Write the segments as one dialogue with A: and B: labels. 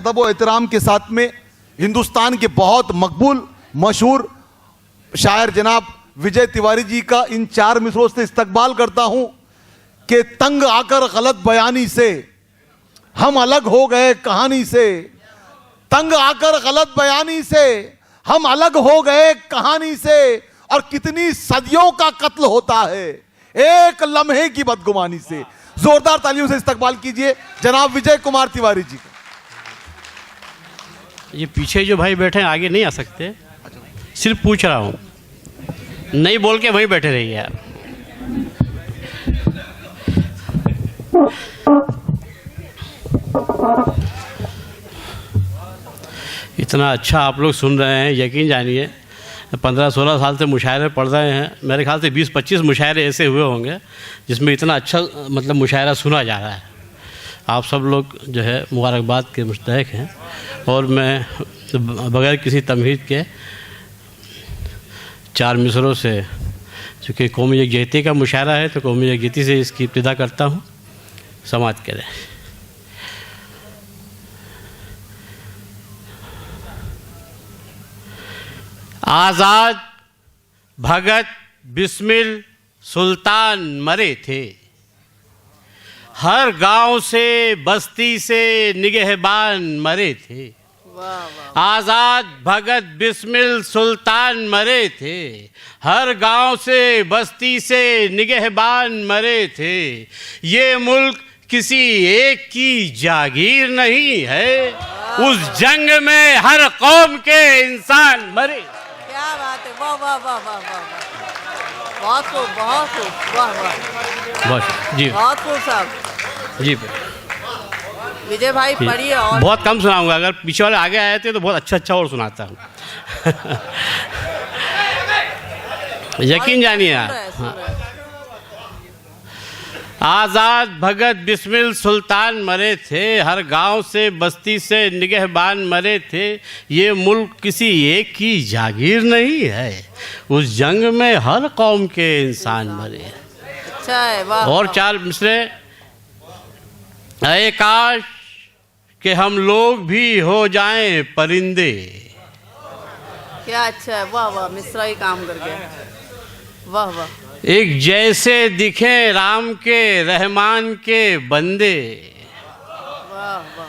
A: अदब व एहतराम के साथ में हिंदुस्तान के बहुत मकबूल मशहूर शायर जनाब विजय तिवारी जी का इन 4 मिसरों से इस्तकबाल करता हूं कि तंग आकर गलत बयानी से हम अलग हो गए कहानी से, तंग आकर गलत बयानी से हम अलग हो गए कहानी से, और कितनी सदियों का कत्ल होता है एक लम्हे की बदगुमानी से। जोरदार तालियों से इस्तकबाल कीजिए जनाब विजय कुमार तिवारी जी का।
B: ये पीछे जो भाई बैठे हैं आगे नहीं आ सकते, सिर्फ पूछ रहा हूँ, नहीं बोल के वहीं बैठे रहिए यार। इतना अच्छा आप लोग सुन रहे हैं, यकीन जानिए 15-16 साल से मुशायरे पढ़ रहे हैं, मेरे ख्याल से 20-25 मुशायरे ऐसे हुए होंगे जिसमें इतना अच्छा मतलब मुशायरा सुना जा रहा है। आप सब लोग जो है मुबारकबाद के मुस्तहिक हैं, और मैं बगैर किसी तमहीद के 4 मिसरों से, चूँकि कौमी यकजहती का मुशायरा है तो कौमी यकजहती से इसकी इब्तिदा करता हूँ। समाअत करें। आज़ाद भगत बिस्मिल सुल्तान मरे थे, हर गांव से बस्ती से निगहबान मरे थे। आज़ाद भगत बिस्मिल सुल्तान मरे थे, हर गांव से बस्ती से निगहबान मरे थे। ये मुल्क किसी एक की जागीर नहीं है, उस जंग में हर कौम के इंसान मरे।
C: क्या बात है, वाह वाह वाह वाह वाह, बहुत खूब बहुत खूब, वाह वाह,
B: बहुत जी,
C: बहुत खूब साहब
B: जी
C: विजय भाई पढ़िए। और
B: बहुत कम सुनाऊंगा, अगर पीछे वाले आगे आए थे तो बहुत अच्छा और सुनाता हूँ। यकीन जानिए आप। आज़ाद भगत बिस्मिल सुल्तान मरे थे, हर गांव से बस्ती से निगहबान मरे थे। ये मुल्क किसी एक की जागीर नहीं है, उस जंग में हर कौम के इंसान मरे।
C: अच्छा है, वाह।
B: और 4 मिसरे। ऐ काश कि हम लोग भी हो जाएं परिंदे।
C: क्या अच्छा है, वाह वाह, मिश्रा ही काम कर गया, वाह वाह।
B: एक जैसे दिखे राम के रहमान के बंदे,
C: वाह वाह।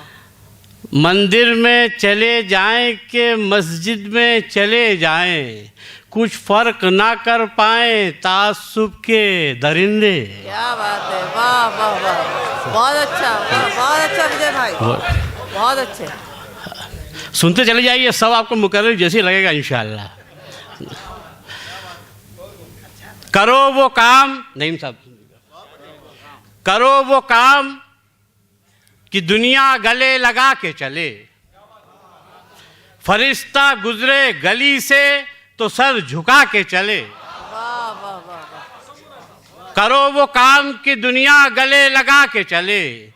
B: मंदिर में चले जाएं कि मस्जिद में चले जाएं, कुछ फर्क ना कर पाएं तासुब के दरिंदे।
C: क्या बात है, वाह वाह वाह, बहुत अच्छा, बहुत अच्छा विजय भाई, बहुत अच्छे।
B: सुनते चले जाइए, सब आपको मुकर्रर जैसे लगेगा इंशाअल्लाह। करो वो काम, नहीं साहब, करो वो काम कि दुनिया गले लगा के चले, फरिश्ता गुजरे गली से तो सर झुका के चले।
C: वाह वाह वाह।
B: करो वो काम कि दुनिया गले लगा के चले,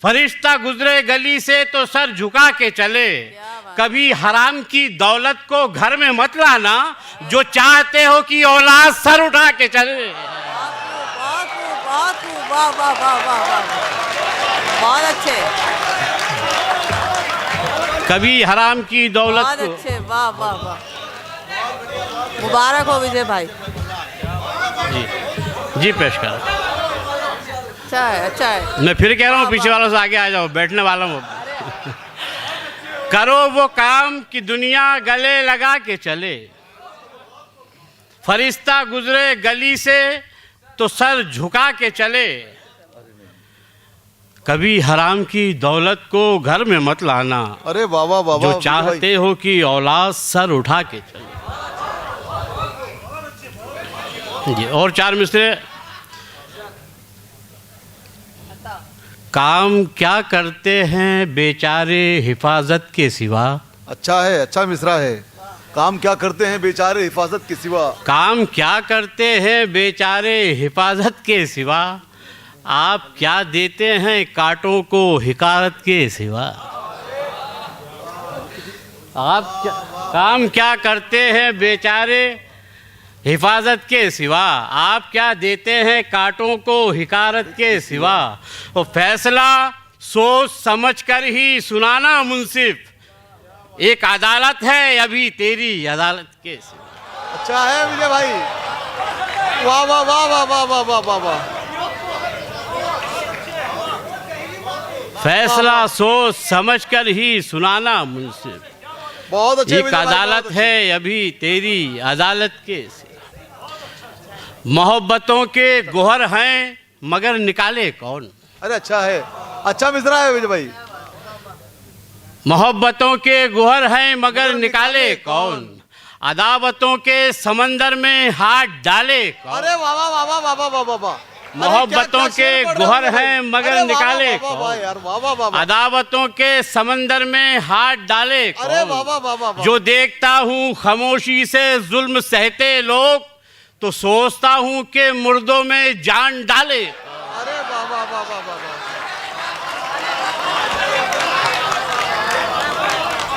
B: फरिश्ता गुजरे गली से तो सर झुका के चले। कभी हराम की दौलत को घर में मत लाना, जो चाहते हो कि औलाद सर उठा के चले।
C: बहुत खूब, वाह वाह वाह वाह वाह, बहुत अच्छे।
B: कभी हराम की दौलत
C: बहुत
B: को,
C: अच्छे, वाह वाह वाह, मुबारक हो विजय भाई।
B: जी जी पेश कर।
C: अच्छा है, अच्छा है।
B: मैं फिर कह रहा हूँ, पीछे वालों से आगे आ जाओ, बैठने वाला हूँ। करो वो काम कि दुनिया गले लगा के चले, फरिश्ता गुजरे गली से तो सर झुका के चले। कभी हराम की दौलत को घर में मत लाना,
A: अरे वाह वाह वाह,
B: जो चाहते हो कि औलाद सर उठा के चले। जी, और 4 मिसरे। काम क्या करते हैं बेचारे हिफाजत के सिवा।
A: अच्छा है, अच्छा मिसरा है। काम क्या करते हैं बेचारे हिफाजत के सिवा।
B: काम क्या करते हैं बेचारे हिफाजत के सिवा, आप क्या देते हैं कांटों को हिकारत के सिवा। आप क्या, काम क्या करते हैं बेचारे हिफाजत के सिवा, आप क्या देते हैं कांटों को हिकारत के सिवा। और फैसला सोच समझ कर ही सुनाना मुंसिफ, एक अदालत है अभी तेरी अदालत के सिवा।
A: अच्छा है विजय भाई, वाह वाह वाह वाह वाह वाह वाह वाह वाह।
B: फैसला सोच समझ कर ही सुनाना मुंसिफ,
A: बहुत अच्छे
B: एक
A: विजय भाई, बहुत
B: अदालत
A: अच्छे।
B: है अभी तेरी अदालत के सिवा। मोहब्बतों के गोहर हैं मगर निकाले कौन।
A: अरे अच्छा है, अच्छा मिसरा है विजय भाई।
B: मोहब्बतों के गोहर हैं मगर निकाले कौन, अदावतों के समंदर में हाथ डाले कौन।
A: अरे वाह वाह वाह वाह वाह वाह वाह वाह।
B: मोहब्बतों के गोहर हैं मगर निकाले
A: कौन
B: कौन,
A: यार, वाह वाह वाह वाह।
B: अदावतों के समंदर में हाथ डाले
A: अरे वाह
B: कौन।
A: वाह वाह वाह वाह।
B: जो देखता हूँ खामोशी से जुल्म सहते लोग, तो सोचता हूँ कि मुर्दों में जान डाले।
A: अरे वाह वाह वाह वाह वाह वाह।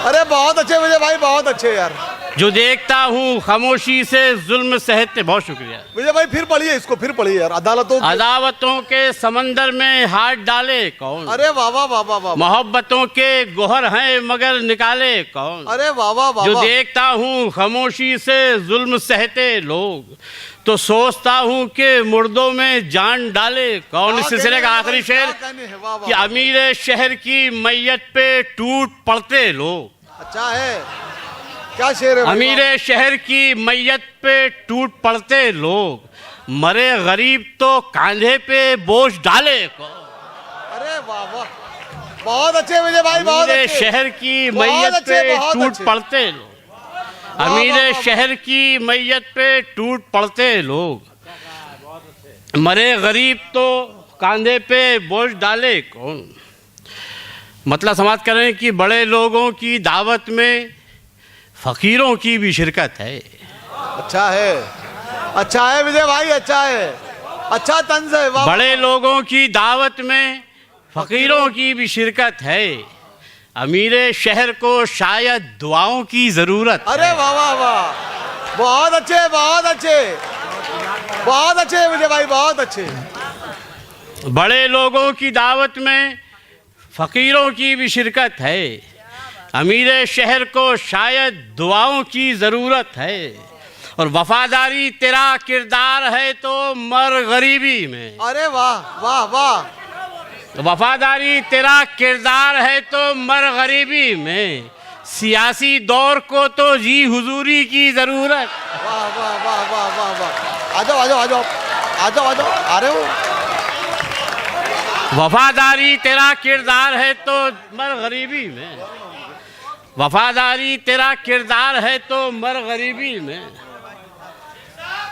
A: अरे बहुत अच्छे विजय भाई, बहुत अच्छे यार।
B: जो देखता हूँ खामोशी से जुल्म सहते, बहुत शुक्रिया।
A: विजय भाई फिर पढ़िए इसको, फिर पढ़िए यार। अदालतों की-
B: अदावतों के समंदर में हाथ डाले कौन,
A: अरे वाह वाह वाह वाह वाह।
B: मोहब्बतों के गोहर हैं मगर निकाले कौन।
A: अरे वाह वाह वाह
B: जो
A: वाह।
B: देखता हूँ खामोशी से जुल्म सहते लोग, तो सोचता हूँ कि मुर्दों में जान डाले कौन। इस सिलसिले का आखिरी शेर कि अमीर शहर की मैयत पे टूट पड़ते लोग।
A: अच्छा है, क्या शेर है भाई?
B: अमीर शहर की मैयत पे टूट पड़ते लोग, मरे गरीब तो कांधे पे बोझ डाले कौन।
A: अरे वाह वाह, बहुत अच्छे विजय भाई, बहुत
B: अमीर
A: अच्छे।
B: शहर की
A: बहुत
B: मैयत
A: अच्छे,
B: पे
A: बहुत
B: टूट
A: अच्छे।
B: पड़ते लोग,
A: वाह,
B: अमीर
A: वाह, वाह।
B: शहर की मैयत पे टूट पड़ते लोग, मरे गरीब तो कांधे पे बोझ डाले कौन। मतलब समाज करें कि बड़े लोगों की दावत में फकीरों की भी शिरकत है।
A: अच्छा है, अच्छा है विजय भाई, अच्छा है, अच्छा तंज है। वाह
B: बड़े लोगों की दावत में फकीरों की भी शिरकत है, अमीर शहर को शायद दुआओं की जरूरत
A: अरे
B: है।
A: वाह वाह वाह, बहुत अच्छे, बहुत अच्छे, बहुत अच्छे विजय भाई, बहुत अच्छे।
B: बड़े लोगों की दावत में फकीरों की भी शिरकत है, अमीर शहर को शायद दुआओं की ज़रूरत है, और वफादारी तेरा किरदार है तो मर गरीबी में।
A: अरे वाह वाह वाह,
B: वफादारी तेरा किरदार है तो मर गरीबी में, सियासी दौर को तो जी हुजूरी की ज़रूरत।
A: वाह वाह वाह वाह वाह वाह। आ जाओ आ जाओ आ जाओ आ जाओ आ जाओ, आ रहे हो?
B: वफादारी तेरा किरदार है तो मर गरीबी में, वफादारी तेरा किरदार है तो मर गरीबी में,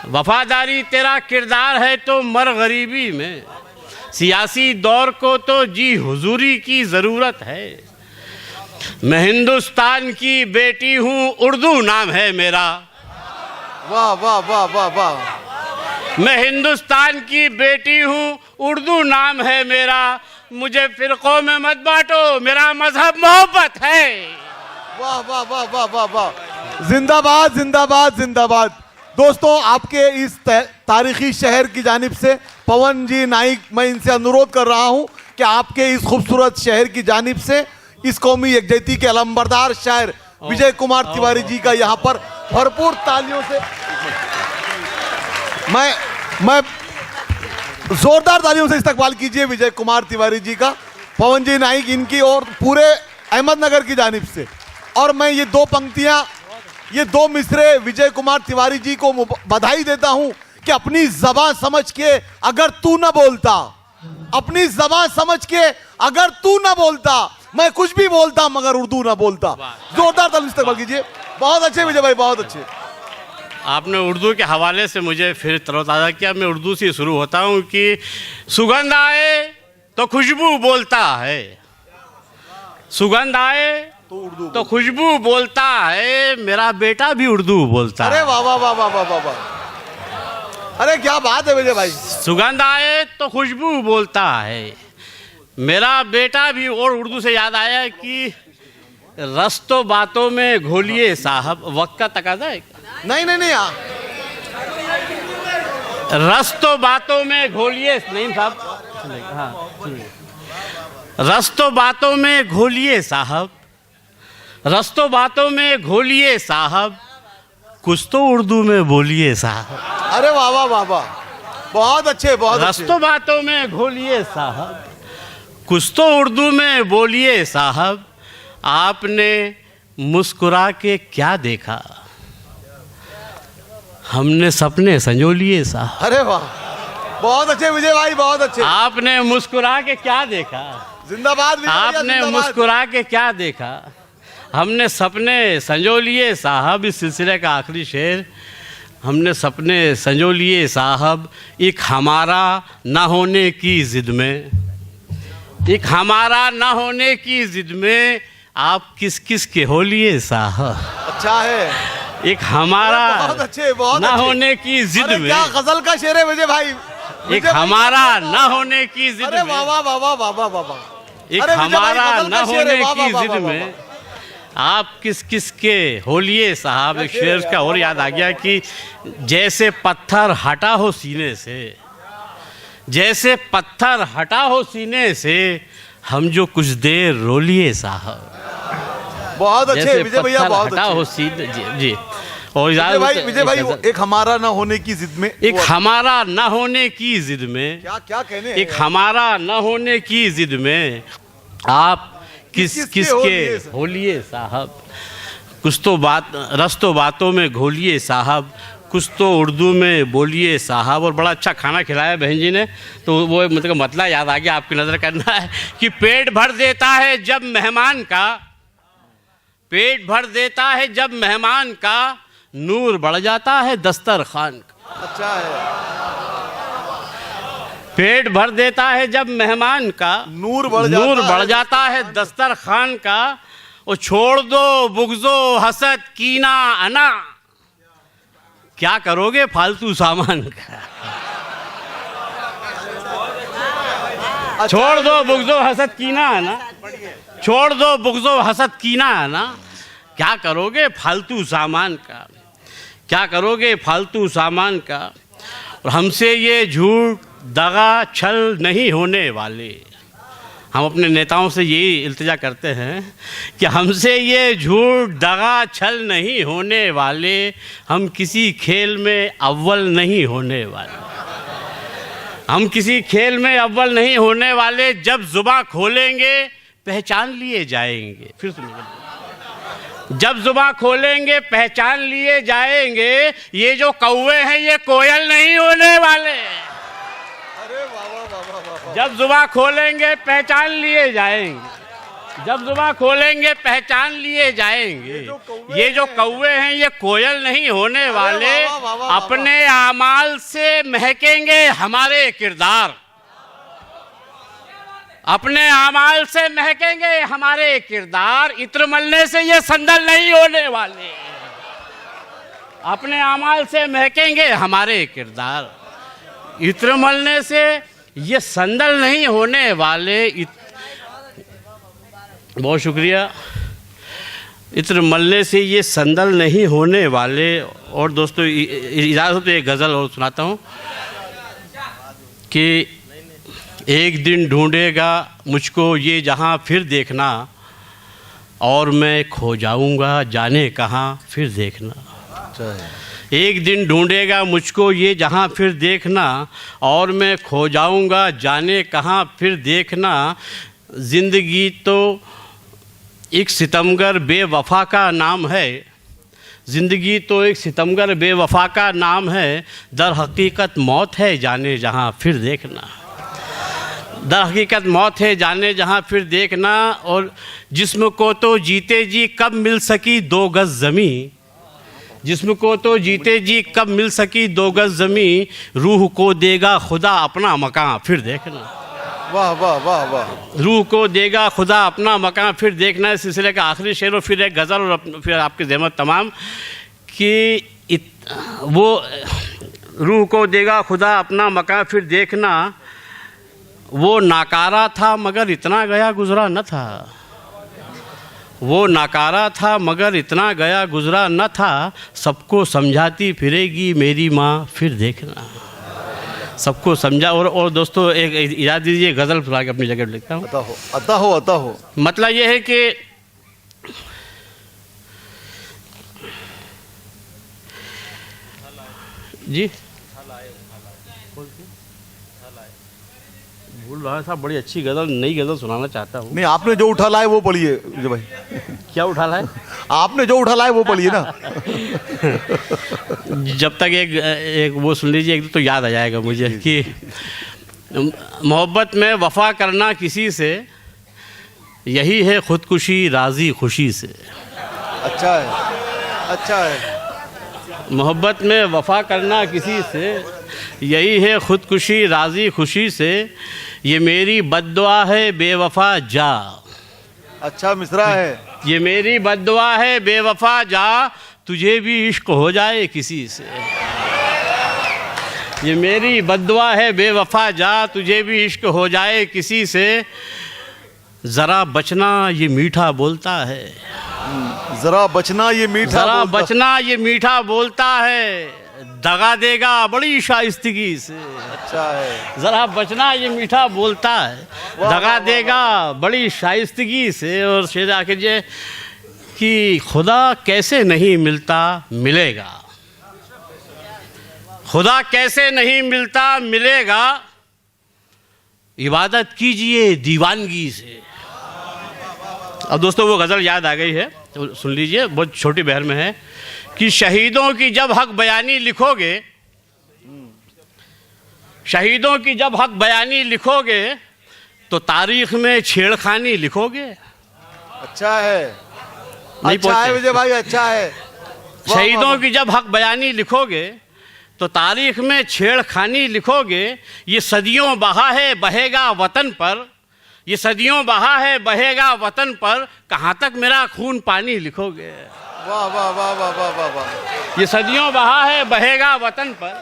B: वफादारी तेरा किरदार है तो मर गरीबी में, सियासी दौर को तो जी हुजूरी की ज़रूरत है। मैं हिंदुस्तान की बेटी हूँ, उर्दू नाम है मेरा।
A: वाह वाह वाह वाह वाह।
B: मैं हिंदुस्तान की बेटी हूँ, उर्दू नाम है मेरा, मुझे फिरकों में मत बांटो, मेरा मजहब मोहब्बत है।
A: वाह वाह वाह वाह वाह वाह, जिंदाबाद जिंदाबाद जिंदाबाद। दोस्तों, आपके इस तारीखी शहर की जानिब से पवन जी नाइक, मैं इनसे अनुरोध कर रहा हूं कि आपके इस खूबसूरत शहर की जानिब से इस कौमी यकजहती के अलंबरदार शायर विजय कुमार तिवारी जी का यहाँ पर भरपूर तालियों से मैं जोरदार तालियों से इस्तकबाल कीजिए विजय कुमार तिवारी जी का, पवन जी नाइक इनकी और पूरे अहमदनगर की जानिब से। और मैं ये दो पंक्तियां, ये दो मिसरे विजय कुमार तिवारी जी को बधाई देता हूं कि अपनी जबान समझ के अगर तू ना बोलता, अपनी जबान समझ के अगर तू ना बोलता, मैं कुछ भी बोलता मगर उर्दू ना बोलता। जोरदार तालियों से इस्तकबाल कीजिए। बहुत अच्छे विजय भाई, बहुत अच्छे।
B: आपने उर्दू के हवाले से मुझे फिर तरोताज़ा किया। मैं उर्दू से शुरू होता हूँ कि सुगंध आए तो खुशबू बोलता है, सुगंध आए तो खुशबू बोलता है, मेरा बेटा भी उर्दू बोलता
A: अरे
B: है।
A: वाह वाह वाह वाह वाह वाह वाह, अरे क्या बात है विजय भाई।
B: सुगंध आए तो खुशबू बोलता है, मेरा बेटा भी। और उर्दू से याद आया कि रस्तो बातों में घोलिए साहब, वक्त का तकाजा है।
A: नहीं नहीं नहीं,
B: रस्तो बातों में घोलिए, नहीं साहब, हाँ, रस्तों बातों में घोलिए साहब, रस्तों बातों में घोलिए साहब, कुछ तो उर्दू में बोलिए साहब।
A: अरे वाह वाह वाह वाह, बहुत अच्छे बहुत अच्छे।
B: रस्तों बातों में घोलिए साहब, कुछ तो उर्दू में बोलिए साहब, आपने मुस्कुरा के क्या देखा, हमने सपने संजोलिए साहब।
A: अरे वाह, बहुत अच्छे विजय भाई, बहुत अच्छे।
B: आपने मुस्कुरा के क्या देखा,
A: जिंदाबाद विजय भैया,
B: आपने
A: जिंदाबाद।
B: मुस्कुरा के क्या देखा, हमने सपने संजो लिए साहब। इस सिलसिले का आखिरी शेर, हमने सपने संजो लिए साहब, एक हमारा ना होने की जिद में, एक हमारा ना होने की जिद में आप किस किस के हो लिए साहब।
A: अच्छा है,
B: एक हमारा
A: बहुत अच्छे बहुत
B: ना
A: अच्छे।
B: होने की जिद
A: अरे
B: में,
A: क्या गजल का शेर है विजय भाई।
B: एक
A: विजय भाई,
B: हमारा ना होने की जिद
A: अरे
B: में,
A: वाह वाह वाह वाह वाह वाह वाह वाह।
B: एक
A: अरे विजय भाई,
B: हमारा
A: गजल
B: न
A: का शेर है,
B: होने
A: वाह, वाह,
B: की
A: वाह,
B: जिद
A: वाह, वाह,
B: में आप किस किस के होलिए साहब। एक शेर का और याद आ गया कि जैसे पत्थर हटा हो सीने से, जैसे पत्थर हटा हो सीने से, हम जो कुछ देर रो लिए साहब।
A: बहुत अच्छे
B: जैसे
A: विजय भैया,
B: पत्थर
A: बहुत
B: हटा हो
A: अच्छे।
B: सीने, जी जी। और
A: विजय भाई एक हमारा ना होने की जिद में,
B: एक हमारा न होने की जिद में,
A: क्या क्या कहने
B: एक हमारा न होने की जिद में आप किस
A: किस
B: किस
A: के
B: के होलिए साहब। कुछ तो बात रस्तों बातों में घोलिए साहब, कुछ तो उर्दू में बोलिए साहब। और बड़ा अच्छा खाना खिलाया बहन जी ने, तो वो मतलब मतला याद आ गया, आपकी नज़र करना है कि पेट भर देता है जब मेहमान का, पेट भर देता है जब मेहमान का, नूर बढ़ जाता है दस्तरखान का।
A: अच्छा है,
B: पेट भर देता है जब मेहमान का,
A: नूर बढ़
B: जाता है दस्तरखान का। और छोड़ दो बुग़्ज़ो हसद कीना अना, क्या करोगे फालतू सामान का।
A: अच्छा
B: छोड़ दो बुग़्ज़ो हसद कीना अना, छोड़ दो बुग़्ज़ो हसद कीना अना, क्या करोगे फालतू सामान का, क्या करोगे फालतू सामान का। और हमसे ये झूठ दगा छल नहीं होने वाले, हम अपने नेताओं से यही इल्तिजा करते हैं कि हमसे ये झूठ दगा छल नहीं होने वाले, हम किसी खेल में अव्वल नहीं होने वाले, हम किसी खेल में अव्वल नहीं होने वाले। जब जुबान खोलेंगे पहचान लिए जाएंगे, फिर सुनिए, जब जुबान खोलेंगे पहचान लिए जाएंगे, ये जो कौवे हैं ये कोयल नहीं होने वाले। जब जुबान खोलेंगे पहचान लिए जाएंगे, जब जुबान खोलेंगे पहचान लिए जाएंगे, ये जो कौवे हैं ये कोयल नहीं होने वाले। अपने आमाल से महकेंगे हमारे किरदार, अपने आमाल से महकेंगे हमारे किरदार, इत्र मलने से ये संदल नहीं होने वाले। अपने आमाल से महकेंगे हमारे किरदार, इत्र मलने से ये संदल नहीं होने वाले। बहुत शुक्रिया। इत्र मलने से ये संदल नहीं होने वाले। और दोस्तों इजाज़त हो तो एक गज़ल और सुनाता हूँ कि एक दिन ढूंढेगा मुझको ये जहाँ फिर देखना, और मैं खो जाऊँगा जाने कहाँ फिर देखना। एक दिन ढूंढेगा मुझको ये जहाँ फिर देखना, और मैं खो जाऊँगा जाने कहाँ फिर देखना। ज़िंदगी तो एक सितमगर बेवफा का नाम है, ज़िंदगी तो एक सितमगर बेवफा का नाम है, दर हकीकत मौत है जाने जहाँ फिर देखना, दर हकीकत मौत है जाने जहाँ फिर देखना। और जिस्म को तो जीते जी कब मिल सकी 2 गज़ ज़मीं, जिस्म को तो जीते जी कब मिल सकी 2 गज़ ज़मीं, रूह को देगा खुदा अपना मकान फिर देखना।
A: वाह वाह वाह वाह,
B: रूह को देगा खुदा अपना मकान फिर देखना। इस सिलसिले का आखिरी शेर और फिर एक गज़ल और फिर आपकी ज़हमत तमाम कि वो रूह को देगा खुदा अपना मकान फिर देखना, वो नाकारा था मगर इतना गया गुज़रा न था, वो नाकारा था मगर इतना गया गुज़रा न था। सबको समझाती फिरेगी मेरी माँ फिर देखना, सबको समझा। और दोस्तों एक इजाज़त दीजिए, गज़ल सुना के अपनी जगह पे लिखता हूँ।
A: अता हो।
B: मतलब ये है कि जी भूल रहा साहब, बड़ी अच्छी गज़ल, नई गज़ल सुनाना चाहता हूँ।
A: नहीं, आपने जो उठा लाए वो पढ़िए विजय भाई।
B: क्या उठा लाए?
A: आपने जो उठा लाए वो पढ़िए ना।
B: जब तक एक वो सुन लीजिए, एक तो याद आ जाएगा मुझे कि मोहब्बत में वफ़ा करना किसी से, यही है खुदकुशी राज़ी खुशी से।
A: अच्छा है।
B: मोहब्बत में वफ़ा करना किसी से, यही है खुदकुशी राज़ी खुशी से, ये मेरी बद्दुआ है बेवफ़ा जा।
A: अच्छा मिसरा है।
B: ये मेरी बद्दुआ है बेवफ़ा जा, तुझे भी इश्क हो जाए किसी से। ये मेरी बद्दुआ है बेवफ़ा जा, तुझे भी इश्क हो जाए किसी से, ज़रा बचना ये मीठा बोलता है।
A: जरा बचना ये मीठा
B: ज़रा
A: बोलता।
B: बचना ये मीठा बोलता है, दगा देगा बड़ी शाइस्तगी से।
A: अच्छा है।
B: ज़रा बचना ये मीठा बोलता है, दगा देगा बड़ी शाइस्तगी से। और शेर आखिर ये कि खुदा कैसे नहीं मिलता मिलेगा, खुदा कैसे नहीं मिलता मिलेगा, इबादत कीजिए दीवानगी से। अब दोस्तों वो गज़ल याद आ गई है तो सुन लीजिए, बहुत छोटी बहर में है कि शहीदों की जब हक बयानी लिखोगे, शहीदों की जब हक बयानी लिखोगे, तो तारीख में छेड़खानी लिखोगे।
A: अच्छा है।
B: नहीं
A: अच्छा है विजय भाई, अच्छा है।
B: शहीदों की जब हक बयानी लिखोगे, तो तारीख में छेड़खानी लिखोगे, ये सदियों बहा है बहेगा वतन पर, ये सदियों बहा है बहेगा वतन पर, कहाँ तक मेरा खून पानी लिखोगे।
A: वाह वाह वाह वाह वाह वाह वाह।
B: ये सदियों बहा है बहेगा वतन पर,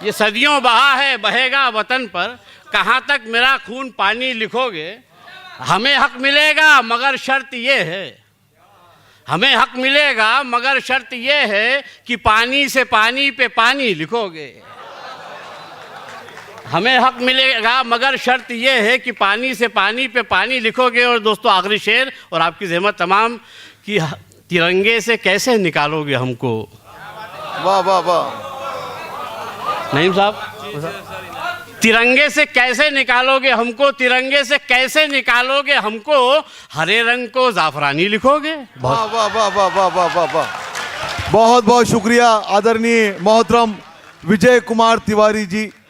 B: ये सदियों बहा है बहेगा वतन पर, कहाँ तक मेरा खून पानी लिखोगे। हमें हक मिलेगा मगर शर्त ये है, हमें हक मिलेगा मगर शर्त ये है कि पानी से पानी पे पानी लिखोगे। हमें हक मिलेगा मगर शर्त ये है कि पानी से पानी पे पानी लिखोगे। और दोस्तों आखिरी शेर और आपकी ज़हमत तमाम कि तिरंगे से कैसे निकालोगे हमको।
A: वाह वाह वाह।
B: नईम साहब, तिरंगे से कैसे निकालोगे हमको, तिरंगे से कैसे निकालोगे हमको, हरे रंग को ज़ाफ़रानी लिखोगे।
A: वाह वाह वाह वाह वाह वाह वाह वाह। बहुत बहुत शुक्रिया आदरणीय मोहतरम विजय कुमार तिवारी जी।